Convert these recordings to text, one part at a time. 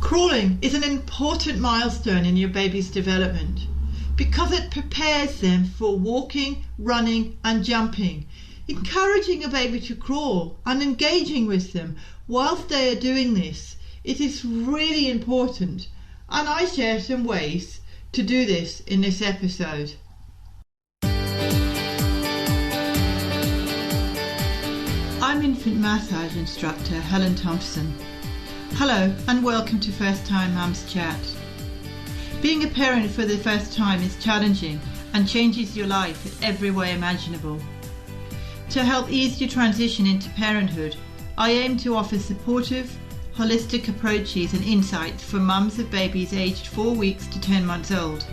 Crawling is an important milestone in your baby's development because it prepares them for walking, running and jumping. Encouraging a baby to crawl and engaging with them whilst they are doing this, it is really important, and I share some ways to do this in this episode. I'm infant massage instructor Helen Thompson. Hello and welcome to First Time Mums Chat. Being a parent for the first time is challenging and changes your life in every way imaginable. To help ease your transition into parenthood, I aim to offer supportive, holistic approaches and insights for mums of babies aged 4 weeks to 10 months old.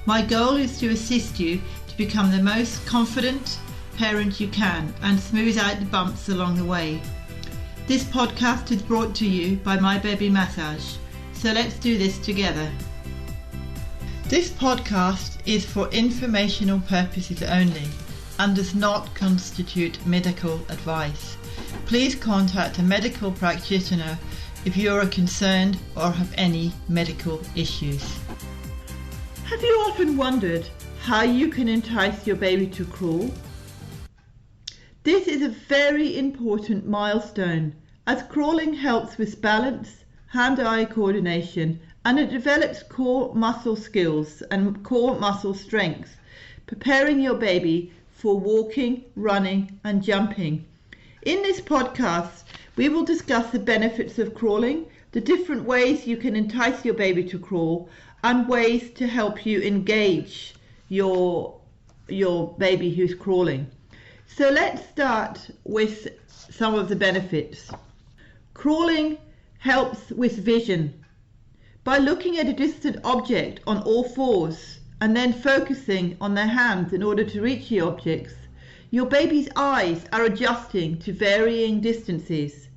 My goal is to assist you to become the most confident parent you can and smooth out the bumps along the way. This podcast is brought to you by My Baby Massage, so let's do this together. This podcast is for informational purposes only and does not constitute medical advice. Please contact a medical practitioner if you are concerned or have any medical issues. Have you often wondered how you can entice your baby to crawl? This is a very important milestone as crawling helps with balance, hand-eye coordination, and it develops core muscle skills and core muscle strength, preparing your baby for walking, running and jumping. In this podcast, we will discuss the benefits of crawling, the different ways you can entice your baby to crawl, and ways to help you engage your baby who's crawling. So let's start with some of the benefits. Crawling helps with vision. By looking at a distant object on all fours and then focusing on their hands in order to reach the objects, your baby's eyes are adjusting to varying distances.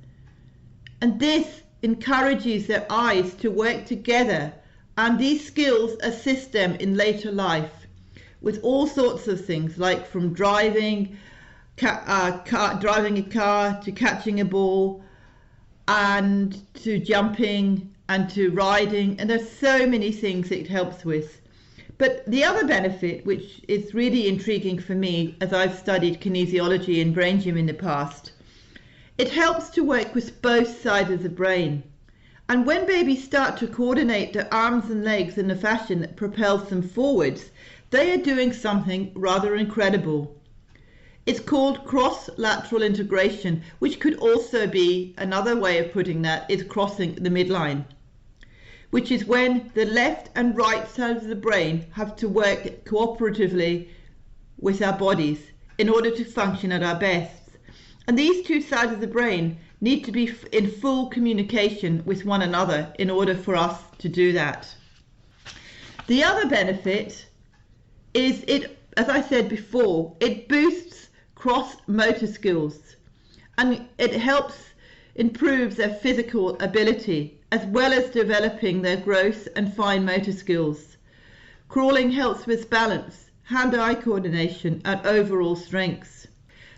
And this encourages their eyes to work together, and these skills assist them in later life with all sorts of things, like from driving a car to catching a ball and to jumping and to riding, and there's so many things it helps with. But the other benefit, which is really intriguing for me as I've studied kinesiology and brain gym in the past, it helps to work with both sides of the brain. And when babies start to coordinate their arms and legs in a fashion that propels them forwards, they are doing something rather incredible. It's called cross-lateral integration, which could also be another way of putting that is crossing the midline, which is when the left and right side of the brain have to work cooperatively with our bodies in order to function at our best. And these two sides of the brain need to be in full communication with one another in order for us to do that. The other benefit is as I said before, it boosts cross motor skills and it helps improve their physical ability as well as developing their growth and fine motor skills. Crawling helps with balance, hand-eye coordination and overall strengths.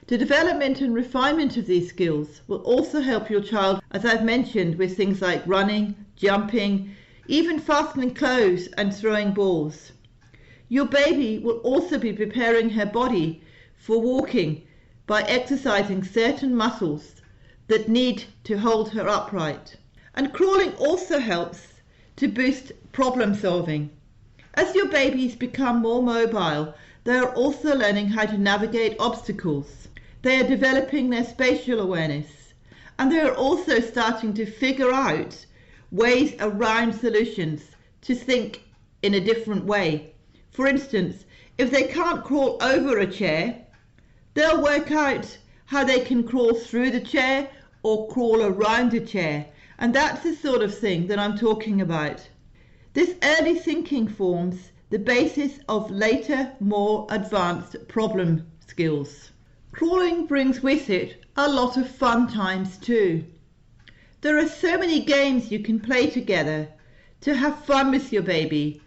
The development and refinement of these skills will also help your child, as I've mentioned, with things like running, jumping, even fastening clothes and throwing balls. Your baby will also be preparing her body for walking by exercising certain muscles that need to hold her upright. And crawling also helps to boost problem solving. As your babies become more mobile, they are also learning how to navigate obstacles. They are developing their spatial awareness, and they are also starting to figure out ways around solutions, to think in a different way. For instance, if they can't crawl over a chair, they'll work out how they can crawl through the chair or crawl around the chair. And that's the sort of thing that I'm talking about. This early thinking forms the basis of later, more advanced problem skills. Crawling brings with it a lot of fun times too. There are so many games you can play together to have fun with your baby.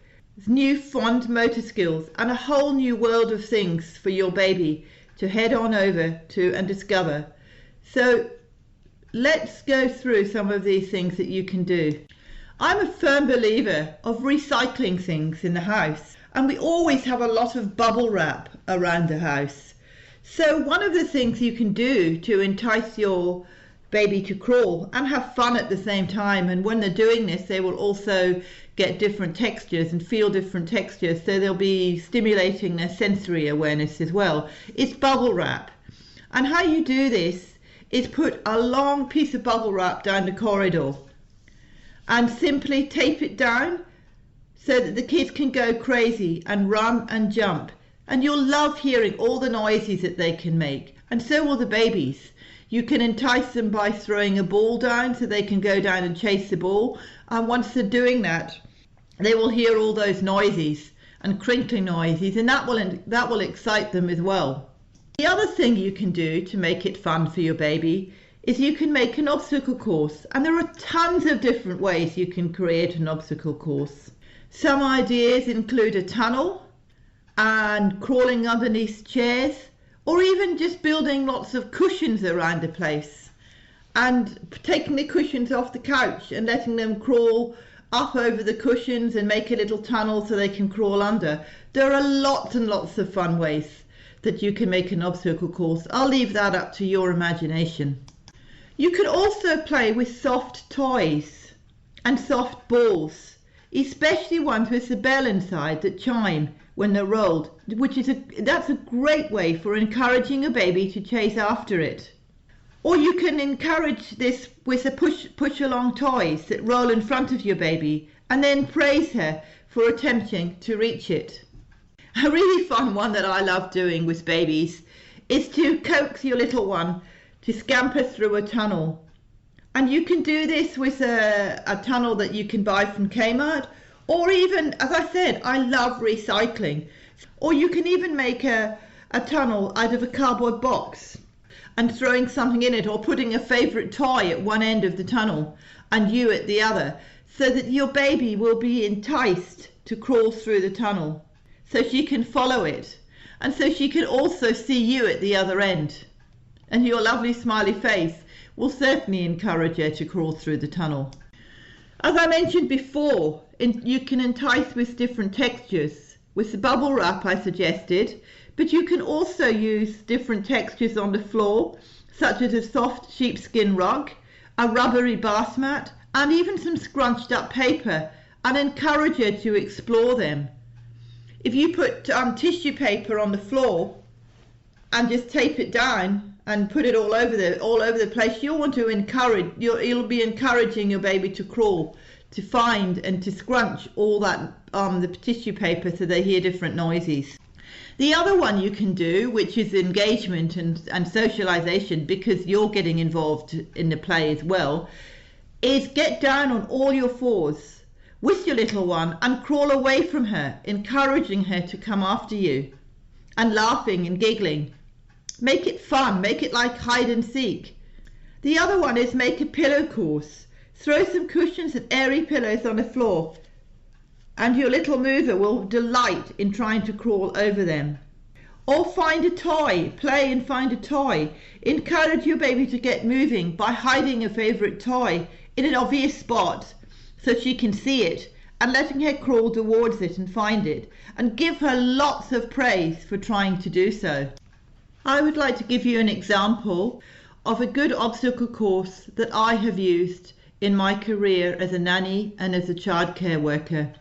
New fond motor skills and a whole new world of things for your baby to head on over to and discover. So let's go through some of these things that you can do. I'm a firm believer of recycling things in the house, and we always have a lot of bubble wrap around the house. So one of the things you can do to entice your baby to crawl and have fun at the same time, and when they're doing this they will also get different textures and feel different textures, so they'll be stimulating their sensory awareness as well, is bubble wrap. And how you do this is put a long piece of bubble wrap down the corridor and simply tape it down so that the kids can go crazy and run and jump, and you'll love hearing all the noises that they can make, and so will the babies. You can entice them by throwing a ball down so they can go down and chase the ball, and once they're doing that they will hear all those noises and crinkling noises, and that will excite them as well. The other thing you can do to make it fun for your baby is you can make an obstacle course, and there are tons of different ways you can create an obstacle course. Some ideas include a tunnel and crawling underneath chairs, or even just building lots of cushions around the place and taking the cushions off the couch and letting them crawl up over the cushions and make a little tunnel so they can crawl under. There are lots and lots of fun ways that you can make an obstacle course. I'll leave that up to your imagination. You can also play with soft toys and soft balls, especially ones with the bell inside that chime when they're rolled, that's a great way for encouraging a baby to chase after it. Or you can encourage this with the push along toys that roll in front of your baby, and then praise her for attempting to reach it. A really fun one that I love doing with babies is to coax your little one to scamper through a tunnel. And you can do this with a tunnel that you can buy from Kmart, or even, as I said, I love recycling. Or you can even make a tunnel out of a cardboard box and throwing something in it, or putting a favourite toy at one end of the tunnel and you at the other, so that your baby will be enticed to crawl through the tunnel, so she can follow it, and so she can also see you at the other end. And your lovely smiley face will certainly encourage her to crawl through the tunnel. As I mentioned before, you can entice with different textures. With the bubble wrap I suggested, but you can also use different textures on the floor, such as a soft sheepskin rug, a rubbery bath mat, and even some scrunched up paper, and encourage her to explore them. If you put tissue paper on the floor and just tape it down and put it all over the place, you'll be encouraging your baby to crawl, to find and to scrunch all that the tissue paper so they hear different noises. The other one you can do, which is engagement and socialization, because you're getting involved in the play as well, is get down on all your fours with your little one and crawl away from her, encouraging her to come after you and laughing and giggling. Make it fun, make it like hide and seek. The other one is make a pillow course. Throw some cushions and airy pillows on the floor, and your little mover will delight in trying to crawl over them. Or find a toy, play and find a toy. Encourage your baby to get moving by hiding a favourite toy in an obvious spot so she can see it, and letting her crawl towards it and find it, and give her lots of praise for trying to do so. I would like to give you an example of a good obstacle course that I have used in my career as a nanny and as a childcare worker.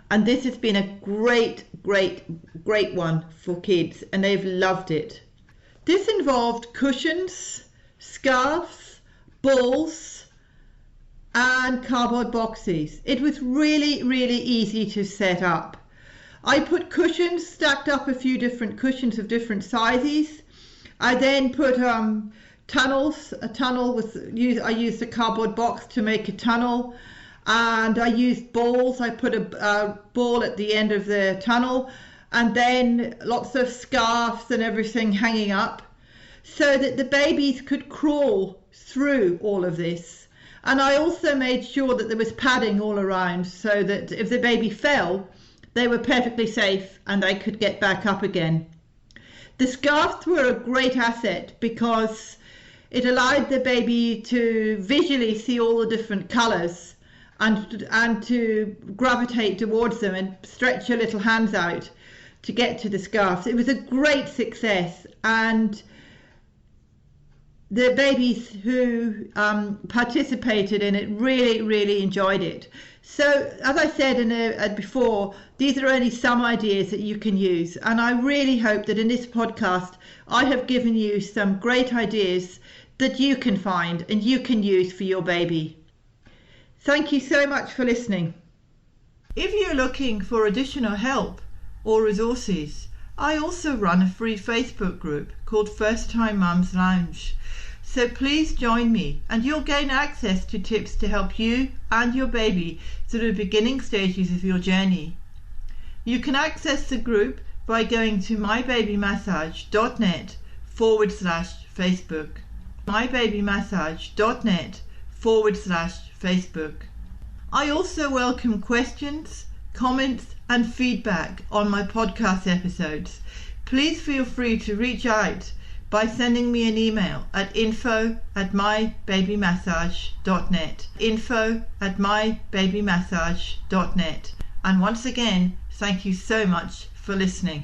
And this has been a great one for kids, and they've loved it. This involved cushions, scarves, balls, and cardboard boxes. It was really easy to set up. I put cushions, stacked up a few different cushions of different sizes. I then put tunnels. I used a cardboard box to make a tunnel, and I used balls. I put a ball at the end of the tunnel, and then lots of scarves and everything hanging up, so that the babies could crawl through all of this. And I also made sure that there was padding all around, so that if the baby fell, they were perfectly safe and they could get back up again. The scarves were a great asset because it allowed the baby to visually see all the different colours and to gravitate towards them and stretch your little hands out to get to the scarves. It was a great success, and the babies who participated in it really enjoyed it. So, as I said before, these are only some ideas that you can use, and I really hope that in this podcast I have given you some great ideas that you can find and you can use for your baby. Thank you so much for listening. If you're looking for additional help or resources, I also run a free Facebook group called First Time Mums Lounge. So please join me and you'll gain access to tips to help you and your baby through the beginning stages of your journey. You can access the group by going to mybabymassage.net/Facebook. mybabymassage.net/Facebook. I also welcome questions, comments and feedback on my podcast episodes. Please feel free to reach out by sending me an email at info@mybabymassage.net. info@mybabymassage.net. And once again, thank you so much for listening.